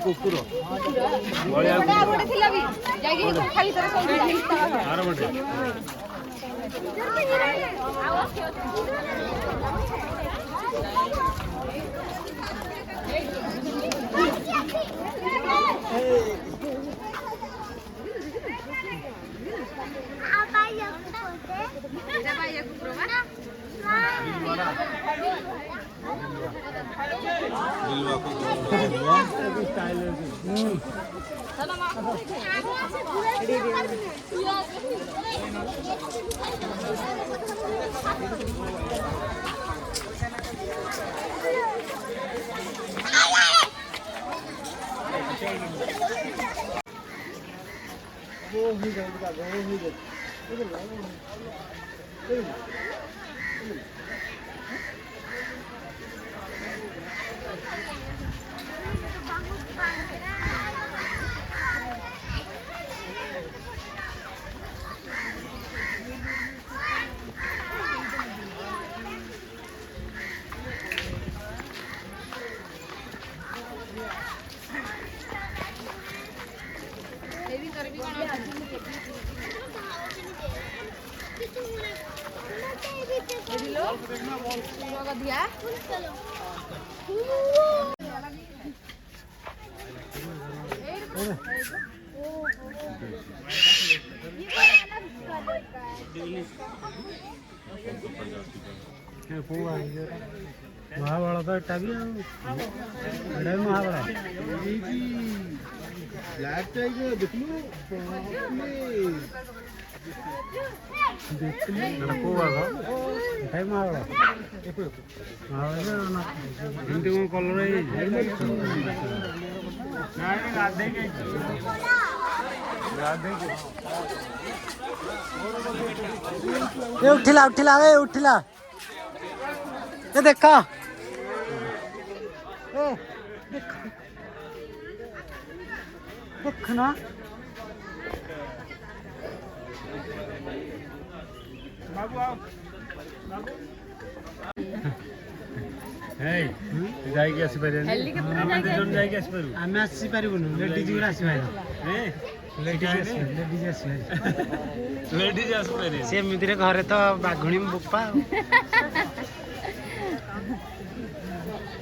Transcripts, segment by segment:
କୁକୁର महाबड़ा तो एटा भी महाबड़ा ब्लैक टाइगर देख लो महाबड़ा कलर उठिला उठिला उठिला ये देखा देखना बाबू आओ बाबू हे जाई के आसी पारे हम जन जाई के आसी पारू हम आसी पारिबनु लेडीज गुरा आसी पारे हे लेडीज आसी पारे से मिदिरे घरे तो बाघुणी बुप्पा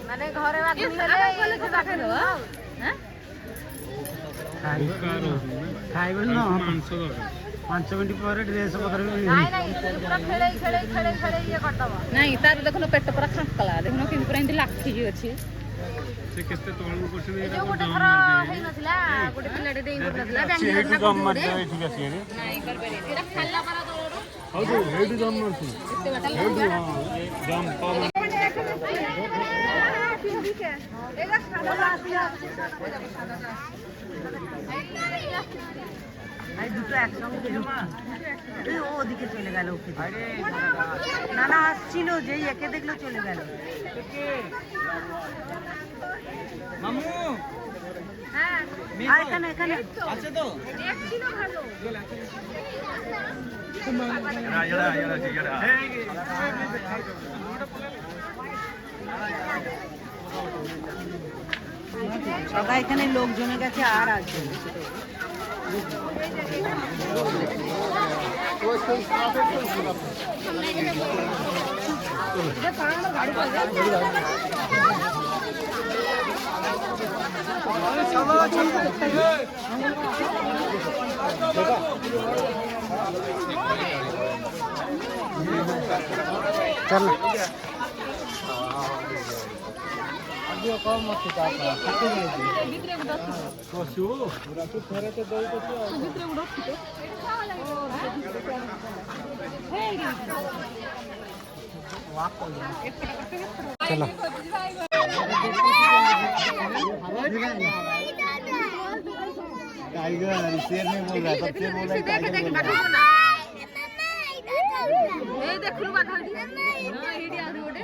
माने घरे बाघुणी हेले को पाखे दो हैं खाइबो न 5 मिनट पर ड्रेस पकड़ नहीं पूरा खेले खेले खेले खेले ये करदबो नहीं तार देखनो पेट पूरा खाकला देखनो कि पूरा इंदी लाखी जी अछि से केते तोळू करछ ने जो गोटे थरा हे नथिला गोटे पिलाडे देई नथिला बेंगलोर ना जम मार दे ठीक अछि रे नहीं कर बेरे एरा खाला para दोरो हौ जो हेडी जम मारछु एते बटा जम पाव एरा खाला आई দুটো একসঙ্গে এই ওদিকে চলে গেল ওকে না না আসছিল যেই একে দেখলো চলে গেল মামু হ্যাঁ আর এখানে এখানে আছে তো এক ছিল ভালো সবাই এখানে লোকজনের কাছে আর আসবে चल चलो टाइगर शेर नहीं बोल रहा सबसे बोल रहा है टाइगर बोल रहा ए देख लू बाघ हडी हां हिडी आ रोडे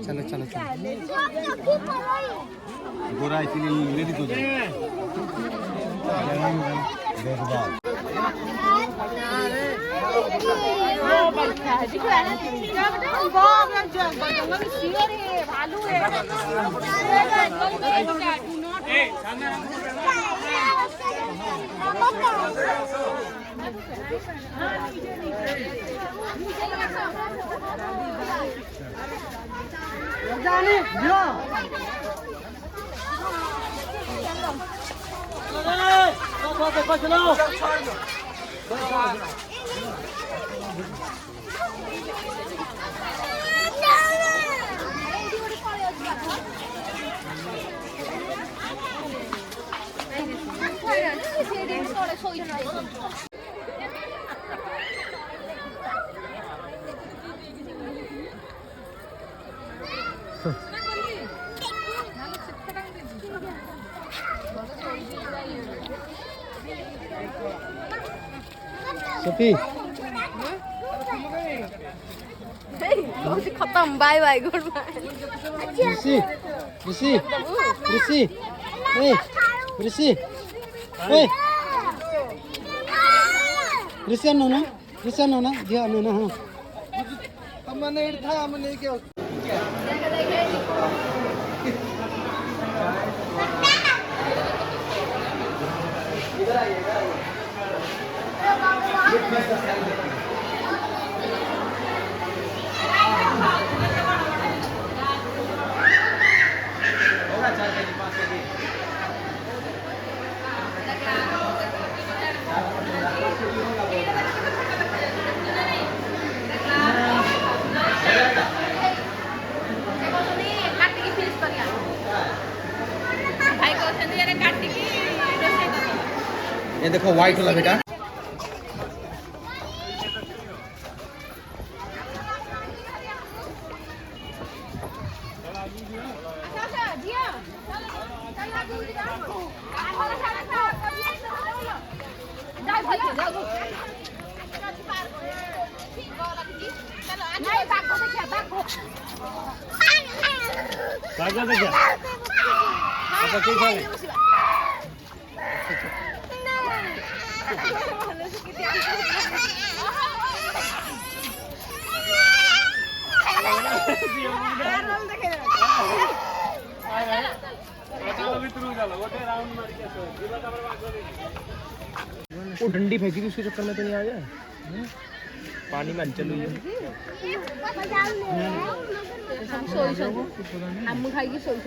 चलो चलो चलो गोरा इसलिए रेडी तो जाए इच्छा है दिख रहा है क्या बेटा बाप रे जंगल शेर है भालू है ए सामने जाने जो सफी खत्म बाय बाय गुड बाय ऋषि ऋषि ऋषि ए ऋषि ए ऋषि अन्नो ना दिया अन्नो ना हाँ हमने इधर हमने क्या ये देखो व्हाइट वाला बेटा वो डंडी फेंकी थी उसके चक्कर में तो नहीं आ गया पानी में चलो ये हम सोई हम खाएगी सोई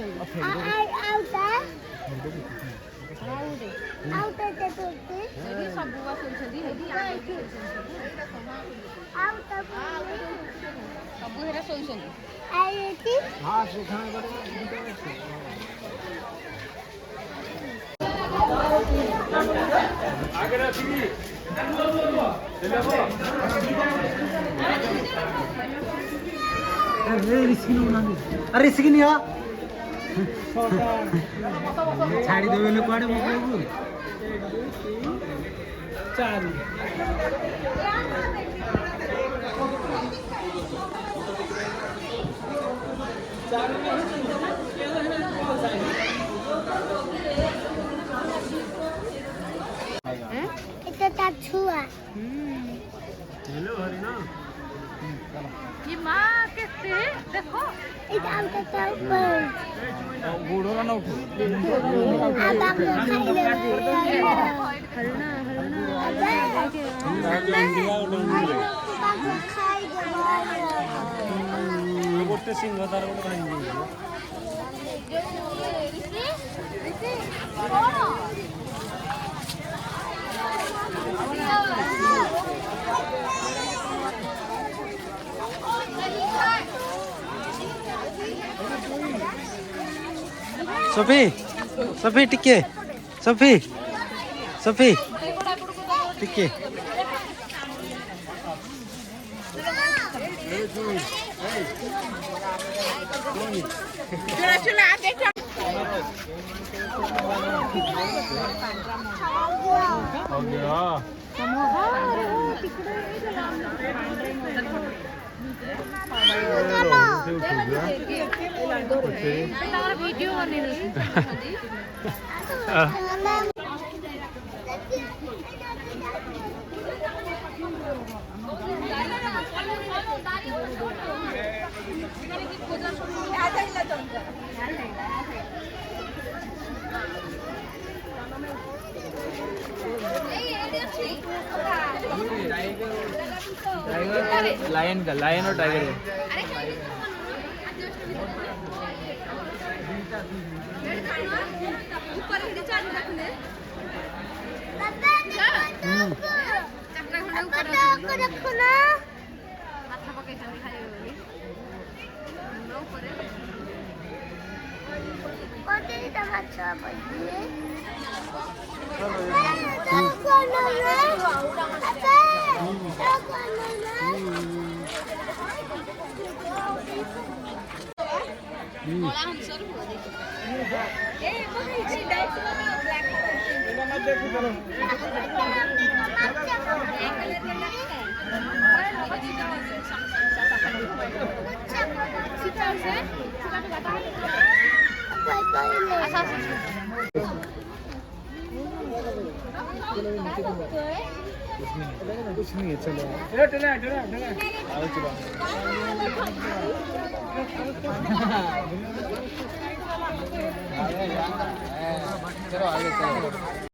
अरे इसकी नहीं आ छाड़ी देवे लोग कुआडे मकबू चालू এটা ছুয়া हेलो हरिना ये माँ कैसे देखो এটা আমটা উপর बूढ़ो ना उठो আদা খাইলে हरना খাই गोटे सिंह तार गोटे भांगी सफी सफी टिके सफी सफी टिके हो गया वीडियो लायन का लायन और टाइगर है रखो ना कुछ नहीं है चलो चलो आगे चलो